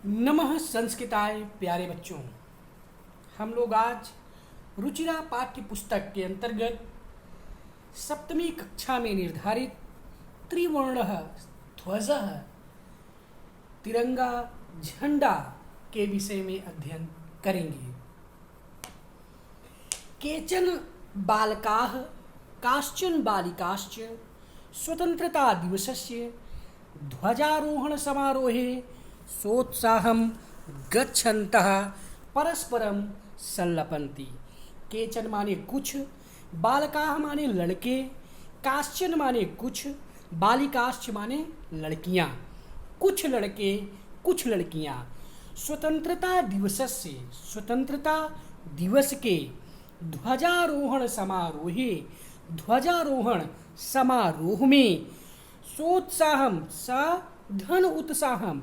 नमः संस्कृताय प्यारे बच्चों। हम लोग आज रुचिरा पाठ्य पुस्तक के अंतर्गत सप्तमी कक्षा में निर्धारित त्रिवर्ण ध्वज तिरंगा झंडा के विषय में अध्ययन करेंगे। केचन बालकाः काश्चन बालिकाश्च स्वतंत्रता दिवसस्य ध्वजारोहण समारोहे सोत्साहं गच्छन्तः परस्परम संलपन्ति। केचन माने कुछ, बालकाः माने लड़के, काश्चन माने कुछ, बालिकाश्च माने लड़कियां। कुछ लड़के कुछ लड़कियां स्वतंत्रता दिवसस्य स्वतंत्रता दिवस के ध्वजारोहण समारोह में सोत्साहम धन उत्साहम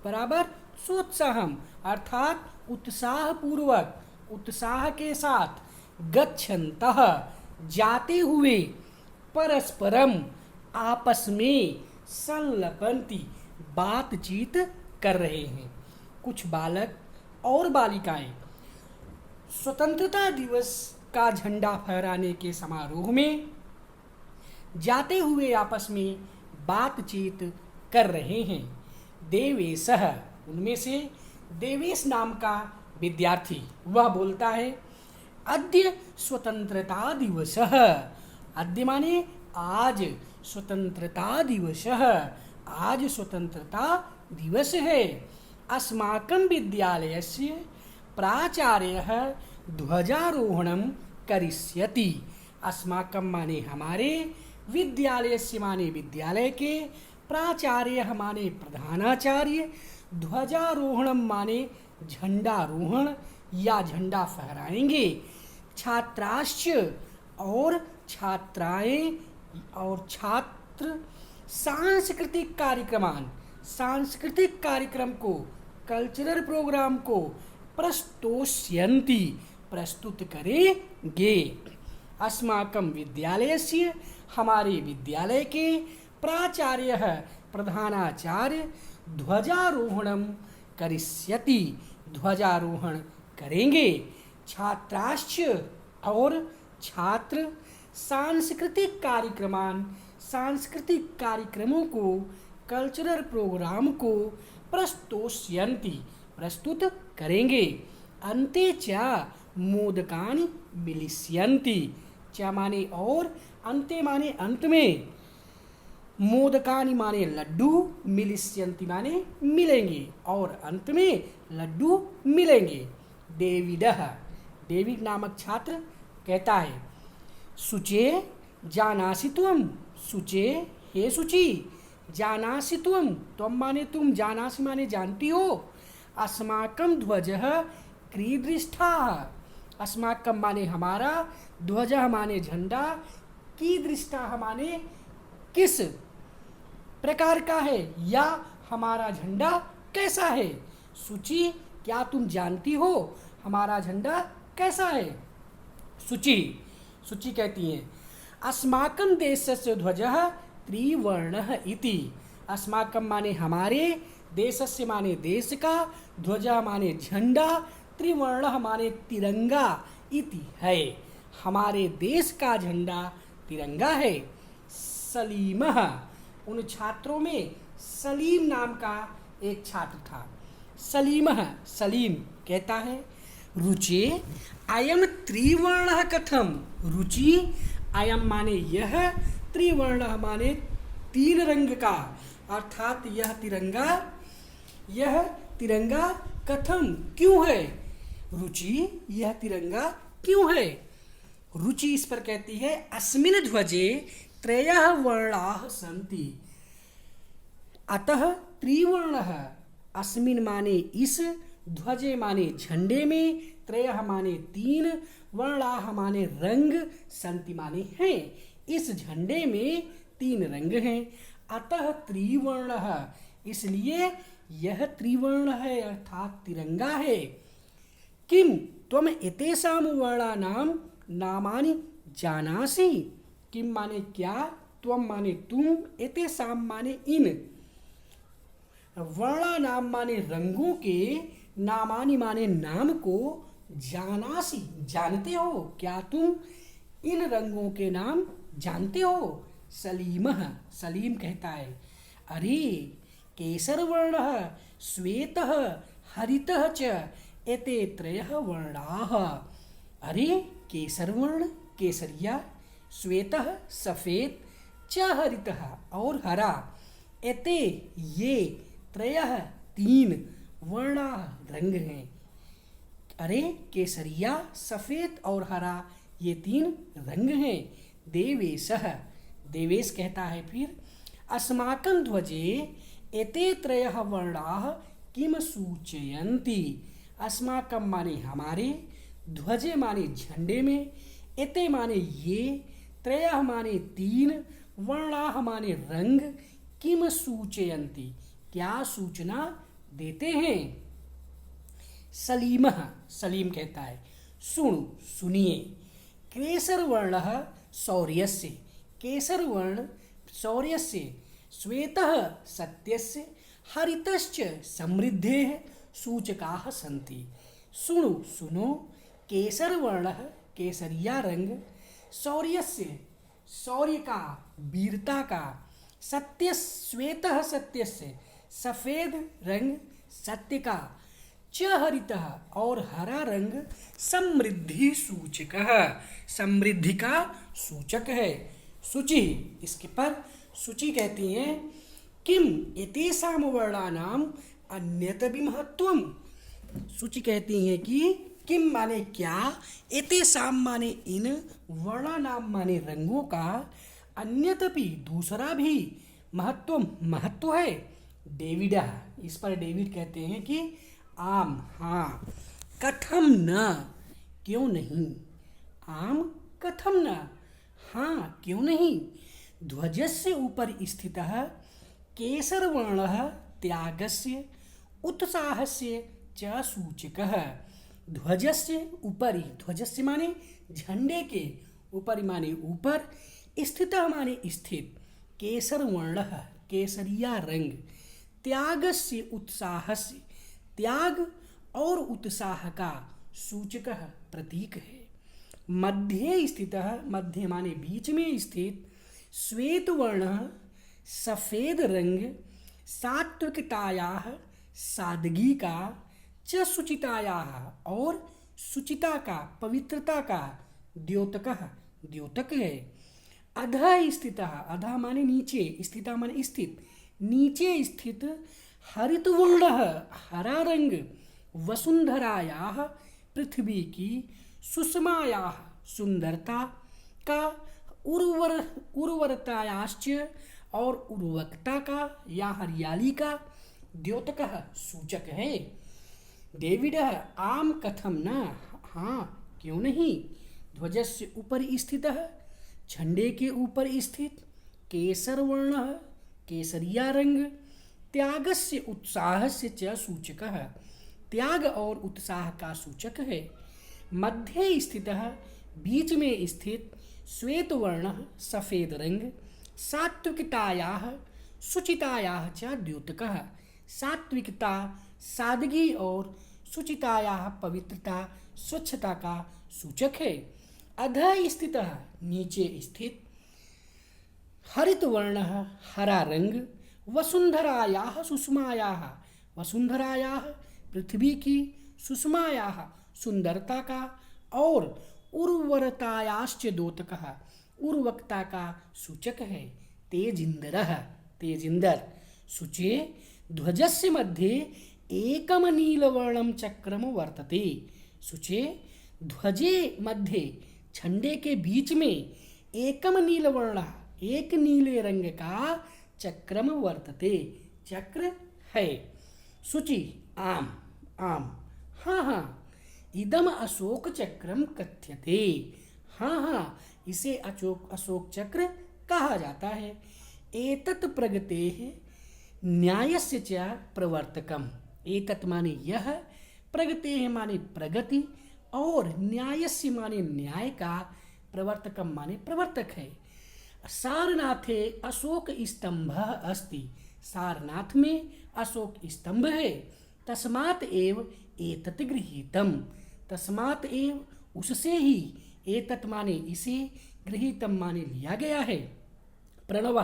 बराबर सोत्साहम अर्थात उत्साहपूर्वक उत्साह के साथ गच्छन्तः जाते हुए परस्परम आपस में संलपन्ति बातचीत कर रहे हैं। कुछ बालक और बालिकाएं स्वतंत्रता दिवस का झंडा फहराने के समारोह में जाते हुए आपस में बातचीत कर रहे हैं। देवेशः उनमें से देवेश नाम का विद्यार्थी वह बोलता है, अद्य स्वतंत्रता दिवसः। अद्य माने आज, स्वतंत्रता दिवसः आज स्वतंत्रता दिवस है। अस्माकं विद्यालयस्य प्राचार्यः ध्वजारोहणं करिष्यति। अस्माकं माने हमारे, विद्यालयस्य माने विद्यालय के, प्राचार्य माने प्रधानाचार्य, ध्वजारोहणम माने झंडारोहण या झंडा फहराएंगे। छात्राश्च और छात्राएं और छात्र सांस्कृतिक कार्यक्रम को कल्चरल प्रोग्राम को प्रस्तोष्यन्ति प्रस्तुत करेंगे। अस्माकं विद्यालयस्य हमारे विद्यालय के प्राचार्यः प्रधानाचार्य ध्वजारोहणं करिष्यति ध्वजारोहण करेंगे। छात्राश्च और छात्र सांस्कृतिक कार्यक्रमों को कल्चरल प्रोग्राम को प्रस्तोष्यन्ति प्रस्तुत करेंगे। अन्ते च मोदकानि मिलिष्यन्ति। च माने और, अन्ते माने अंत में, मोदकानि माने लड्डू, मिलिष्यन्ति माने मिलेंगे और अंत में लड्डू मिलेंगे। डेविड नामक छात्र कहता है, शुचे जानासि त्वं, शुचे हे शुचि, जानासि त्वं, त्वं माने तुम, जानासि माने जानती हो। अस्माकं ध्वजः कीदृष्टः, अस्माकं माने हमारा, ध्वजः माने झंडा, कीदृष्टः माने किस प्रकार का है या हमारा झंडा कैसा है। शुचि क्या तुम जानती हो हमारा झंडा कैसा है। शुचि कहती हैं, अस्माकं देशस्य ध्वजः त्रिवर्णः इति। अस्माकं माने हमारे, देशस्य माने देश का, ध्वजः माने झंडा, त्रिवर्णः माने तिरंगा इति है, हमारे देश का झंडा तिरंगा है। सलीमः, उन छात्रों में सलीम नाम का एक छात्र था। सलीम कहता है, रुचे अयम त्रिवर्णः कथम। रुचि अयम माने यह, त्रिवर्णः माने तीन रंग का, अर्थात यह तिरंगा कथम क्यों है। रुचि यह तिरंगा क्यों है। रुचि इस पर कहती है, अस्मिन् ध्वजे त्रयः वर्णाः सन्ति। अतः त्रिवर्णः, अस्मिन् माने इस, ध्वजे माने झंडे में, त्रयः माने तीन, वर्णाः माने रंग, सन्ति माने हैं, इस झंडे में तीन रंग हैं। अतः त्रिवर्णः, इसलिए यह त्रिवर्ण है अर्थात तिरंगा है। किम त्वम एतेषां वर्णानां नामानि जानासि। किम माने क्या, त्वम माने तुम, एतेषां माने इन, वर्णा नाम माने रंगों के, नामानि माने नाम को, जानासी जानते हो क्या तुम इन रंगों के नाम जानते हो? सलीमः सलीम कहता है, अरे केसर वर्णः श्वेतः हरितः च एते त्रयः वर्णाः। अरे केसर वर्ण केसरिया, श्वेतः सफेद, च हरितः और हरा, एते ये त्रयः तीन, वर्णा रंग हैं। अरे केसरिया सफेद और हरा ये तीन रंग हैं। देवेशः देवेश कहता है फिर, अस्माकं ध्वजे एते त्रयः वर्णाः किम सूचयन्ति। अस्माकं माने हमारे, ध्वजे माने झंडे में, एते माने ये, त्रयः माने तीन, वर्णाः माने रंग, किम सूचयन्ति क्या सूचना देते हैं। सलीमः सलीम कहता है, सुनु सुनिए, केसर वर्णः शौर्यस्य, केसर वर्ण शौर्यस्य, श्वेतः सत्यस्य, हरितश्च समृद्धेः सूचकाः सन्ति। सुनु सुनो, केसर वर्णः केसरिया रंग, शौर्यस्य शौर्य का, वीरता का, सत्य श्वेतः सत्यस्य सफेद रंग, सत्य का, च हरितः और हरा रंग, समृद्धि सूचकः समृद्धि का सूचक है। शुचि इसके पर शुचि कहती हैं, किम एतेषां वर्णानाम अन्यतपि महत्वम। शुचि कहती हैं कि किम माने क्या, एतेषां माने इन, वर्णानाम माने रंगों का, अन्यतपि दूसरा भी, महत्व है। डेविडा इस पर डेविड कहते हैं कि आम हाँ, कथम न क्यों नहीं, आम कथम न हाँ क्यों नहीं। ध्वजस्य ऊपर स्थितः केसर वर्णः त्यागस्य उत्साहस्य च सूचकः। ध्वजस्य ऊपरि, ध्वजस्य माने झंडे के, ऊपरि माने ऊपर, स्थितः माने स्थित, केसर वर्णः केसरिया रंग, त्यागस्य उत्साहस्य त्याग और उत्साह का सूचक प्रतीक है। मध्य स्थितः मध्य माने बीच में स्थित, श्वेत वर्ण सफेद रंग, सात्विकतायाः सादगी का, च शुचितायाः और शुचिता का, पवित्रता का, द्योतकः द्योतक है। अधः स्थितः अधः माने नीचे, स्थिता माने स्थित, नीचे स्थित, हरित वर्णः हरा रंग, वसुंधरायाः पृथ्वी की, सुषमायाः सुंदरता का, उर्वरतायाश्च और उर्वरकता का या हरियाली का, द्योतकः सूचक है। डेविड आम कथम न हाँ क्यों नहीं। ध्वजस्य ऊपर स्थितः झंडे के ऊपर स्थित, केसर वर्णः केसरिया रंग, त्यागस्य उत्साहस्य च सूचकः त्याग और उत्साह का सूचक है। मध्य स्थितः बीच में स्थित, श्वेत वर्णः सफेद रंग, सात्विकतायाः शुचितायाः च द्योतकः सात्विकता सादगी और शुचितायाः पवित्रता स्वच्छता का सूचक है। अधः स्थितः नीचे स्थित, हरित वर्णः हरा रंग, वसुंधरायाः सुषमायाः वसुंधरायाः पृथ्वी की, सुषमायाः सुंदरता का और उर्वरतायाश्च द्योतकः उर्वरकता का सूचक है। तेजिंदरः तेजिंदर। शुचे ध्वजस्य मध्ये एकम नीलवर्णम चक्रम वर्तते। शुचे ध्वजे मध्ये झंडे के बीच में एकम नीलवर्ण एक नीले रंग का चक्रम वर्तते चक्र है। शुचि आम आम हाँ हाँ इदम अशोक चक्रम कथ्यते। हाँ हाँ इसे अशोक चक्र कहा जाता है। एतत् प्रगतेः न्यायस्य च प्रवर्तकम। एतत् माने यह, प्रगतेः माने प्रगति और न्यायस्य माने न्याय का, प्रवर्तकम माने प्रवर्तक है। सारनाथे अशोक स्तंभ अस्ति। सारनाथ में अशोक स्तंभ है। तस्मात् एव एतत् गृहीतम, तस्मात् एव उससे ही, एतत् माने इसे, गृहीतम माने लिया गया है। प्रणव,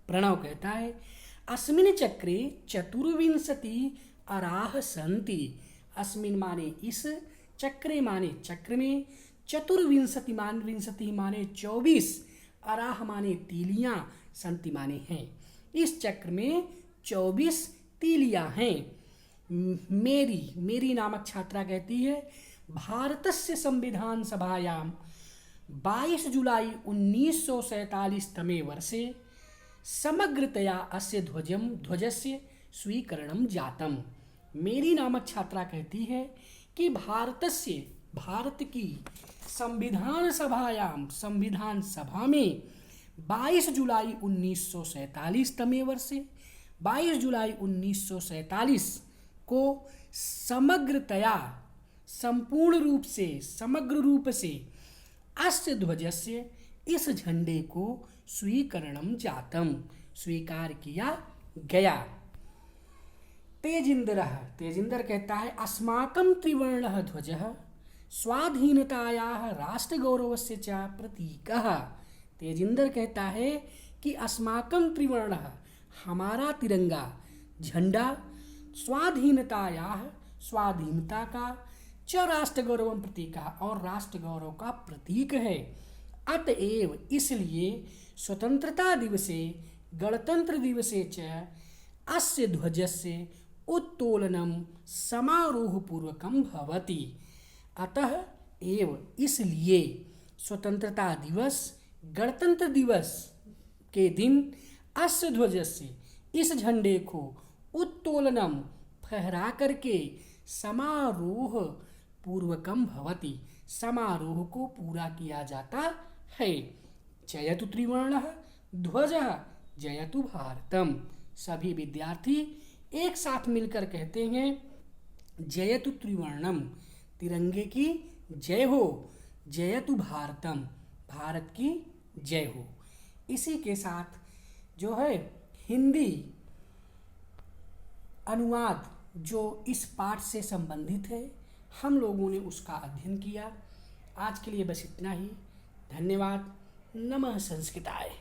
प्रणव कहता है अस्मिन् चक्रे चतुर्विंशति अराह संति। अस्मिन् माने इस, चक्रे माने चक्र में, चतुर्विंशति मान विंशति माने 24, अराह माने तीलियां, संति माने हैं। इस चक्र में 24 तीलियां हैं। मेरी, मेरी नामक छात्रा कहती है भारतस्य संविधान सभायां 22 जुलाई 1947 तमे वर्षे समग्रतया अस्य ध्वजस्य स्वीकरणं जातम। मेरी नामक छात्रा कहती है कि भारतस्य, भारत की संविधान सभायाम, संविधान सभा में 22 जुलाई 1947 तमे वर्षे, 22 जुलाई 1947 को समग्रतया, संपूर्ण रूप से, समग्र रूप से, अस्य ध्वजस्य, इस झंडे को स्वीकरणम जातम, स्वीकार किया गया। तेजिंदर, तेजिंदर कहता है अस्माकं त्रिवर्णः ध्वजः स्वाधीनतायाः राष्ट्रगौरवस्य च प्रतीकः। तेजिंदर कहता है कि अस्माकं त्रिवर्णः, हमारा तिरंगा झंडा, स्वाधीनतायाः, स्वाधीनता का, च राष्ट्रगौरवं प्रतीकः, और राष्ट्र गौरव का प्रतीक है। अतएव इसलिए स्वतंत्रता दिवसे, गणतंत्र दिवसे च अस्य ध्वजस्य उत्तोलनम समारोह पूर्वकम भवति। अतः एव इसलिए स्वतंत्रता दिवस, गणतंत्र दिवस के दिन अस्य ध्वजस्य, इस झंडे को उत्तोलनम, फहरा करके, समारोह पूर्वकम भवति, समारोह को पूरा किया जाता है। जयतु त्रिवर्णः ध्वजः जयतु भारतम। सभी विद्यार्थी एक साथ मिलकर कहते हैं जयतु त्रिवर्णम, तिरंगे की जय हो, जयतु भारतम, भारत की जय हो। इसी के साथ जो है हिंदी अनुवाद जो इस पाठ से संबंधित है, हम लोगों ने उसका अध्ययन किया। आज के लिए बस इतना ही। धन्यवाद। नमः संस्कृताय।